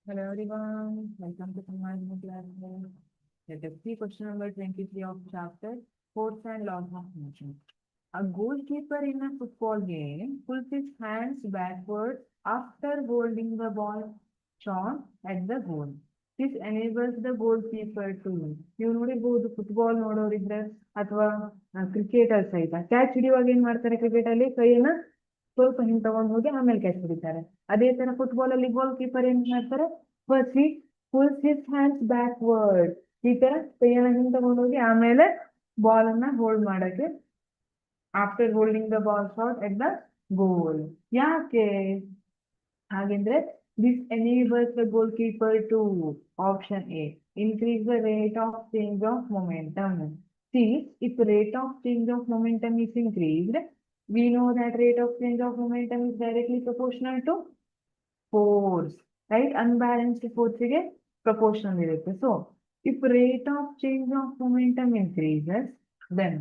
Hello everyone, welcome to Samaj class. Let us see question number 23 of chapter Force and Laws of Motion. A goalkeeper in a football game pulls his hands backward after holding the ball shot at the goal. This enables the goalkeeper to ನೀವು ನೋಡಿರ್ಬೋದು football ನೋಡೋರಿದ್ರೆ ಅಥವಾ cricketer ಸಹಿತ catch ಹಿಡಿಯುವಾಗ ಏನ್ ಮಾಡ್ತಾರೆ cricket ಅಲ್ಲಿ ಕೈಯನ್ನ ಸ್ವಲ್ಪ ಹಿಂಗ್ ತಗೊಂಡು ಹೋಗಿ ಆಮೇಲೆ ಕ್ಯಾಚ್ ಹಿಡಿತಾರೆ. ಅದೇ ತರ ಫುಟ್ಬಾಲ್ ಅಲ್ಲಿ ಗೋಲ್ ಕೀಪರ್ ಏನ್ ಮಾಡ್ತಾರೆ first he pulls his hands backward ಈ ತರ ಕೈಯನ್ನ ಹಿಂಗ್ ತಗೊಂಡು ಹೋಗಿ ಆಮೇಲೆ ಬಾಲ್ ಅನ್ನ ಹೋಲ್ಡ್ ಮಾಡಕ್ಕೆ after holding the ball shot at the goal. ಯಾಕೆ ಹಾಗೆಂದ್ರೆ this enables the goal keeper to option a increase the rate of change of momentum. See, if rate of change of momentum is increased, we know that rate of change of momentum is directly proportional to force, right? Unbalanced force ಗೆ proportional ಇರುತ್ತೆ. So, if rate of change of momentum increases, then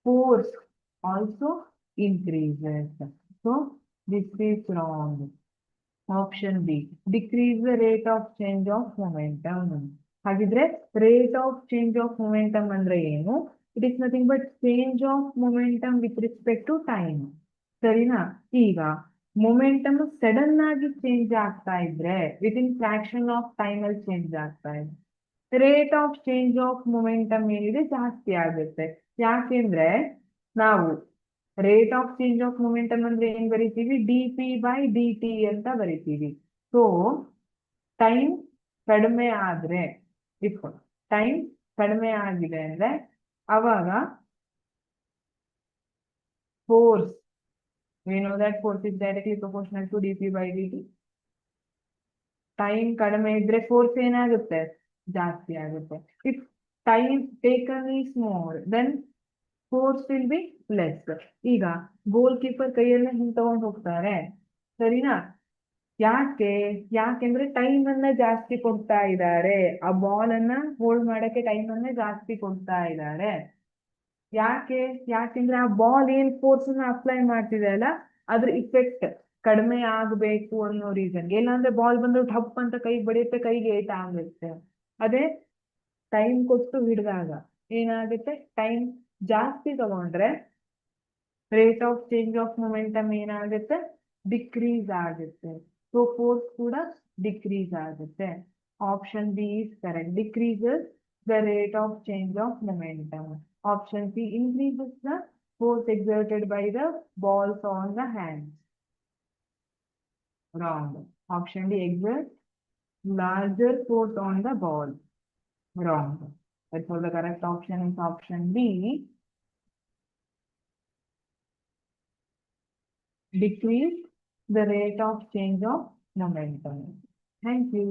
force also increases. So, this is wrong. Option B, decrease the rate of change of momentum. ಹಾಗಿದ್ರೆ rate of change of momentum ಅಂದ್ರೆ ಏನು? It is nothing but change of momentum with respect to time. ಸರಿನಾ? ಈಗ momentum sudden ಆಗಿ change ಆಗ್ತಾ ಇದ್ರೆ with in fraction of time ಅಲ್ಲಿ change ಆಗ್ತಾ ಇದೆ, rate of change of momentum ಏನಿದೆ ಜಾಸ್ತಿ ಆಗುತ್ತೆ. ಯಾಕೆಂದ್ರೆ ನಾವು rate of change of momentum ಅಂದ್ರೆ ಏನ್ ಬರಿತೀವಿ? D P by D T ಅಂತ ಬರಿತೀವಿ. ಸೊ ಟೈಮ್ ಕಡಿಮೆ ಆದ್ರೆ, ಇಫ್ ಟೈಮ್ ಕಡಿಮೆ ಆಗಿದೆ ಅಂದ್ರೆ ಅವಾಗ force, we know that force is directly proportional to dp by dt. Time ಕಡಿಮೆ ಇದ್ರೆ ಫೋರ್ಸ್ ಏನಾಗುತ್ತೆ? ಜಾಸ್ತಿ ಆಗುತ್ತೆ. If time taken is more than force will be less. ಈಗ ಗೋಲ್ ಕೀಪರ್ ಕೈಯನ್ನ ಹಿಂಗ್ ತಗೊಂಡ್ ಹೋಗ್ತಾರೆ, ಸರಿನಾ? ಯಾಕೆಂದ್ರೆ ಟೈಮ್ ಅನ್ನ ಜಾಸ್ತಿ ಕೊಡ್ತಾ ಇದ್ದಾರೆ, ಆ ಬಾಲ್ ಅನ್ನ ಹೋಲ್ಡ್ ಮಾಡಕ್ಕೆ ಟೈಮ್ ಅನ್ನ ಜಾಸ್ತಿ ಕೊಡ್ತಾ ಇದ್ದಾರೆ. ಯಾಕೆಂದ್ರೆ ಆ ಬಾಲ್ ಏನ್ ಫೋರ್ಸ್ ಅನ್ನ ಅಪ್ಲೈ ಮಾಡ್ತಿದೆ ಅಲ್ಲ, ಅದ್ರ ಇಫೆಕ್ಟ್ ಕಡಿಮೆ ಆಗ್ಬೇಕು ಅನ್ನೋ ರೀಸನ್. ಇಲ್ಲಾಂದ್ರೆ ಬಾಲ್ ಬಂದು ಠಪ್ ಅಂತ ಕೈಗೆ ಬಡಿಯುತ್ತೆ, ಕೈಗೆ ಏಟ್ ಆಗುತ್ತೆ. ಅದೇ ಟೈಮ್ ಕೊಟ್ಟು ಹಿಡಿದಾಗ ಏನಾಗುತ್ತೆ? ಟೈಮ್ ಜಾಸ್ತಿ ತಗೊಂಡ್ರೆ rate of change of momentum ಏನಾಗುತ್ತೆ? ಡಿಕ್ರೀಸ್ ಆಗುತ್ತೆ. ಸೊ ಫೋರ್ಸ್ ಕೂಡ ಡಿಕ್ರೀಸ್ ಆಗುತ್ತೆ. Option B is correct. Decreases the rate of change of momentum. Option C increases the force exerted by the balls on the hands. Wrong. Option D exerts larger force on the ball. Wrong. Therefore, the correct option is option B. Decrease the rate of change of momentum. Thank you.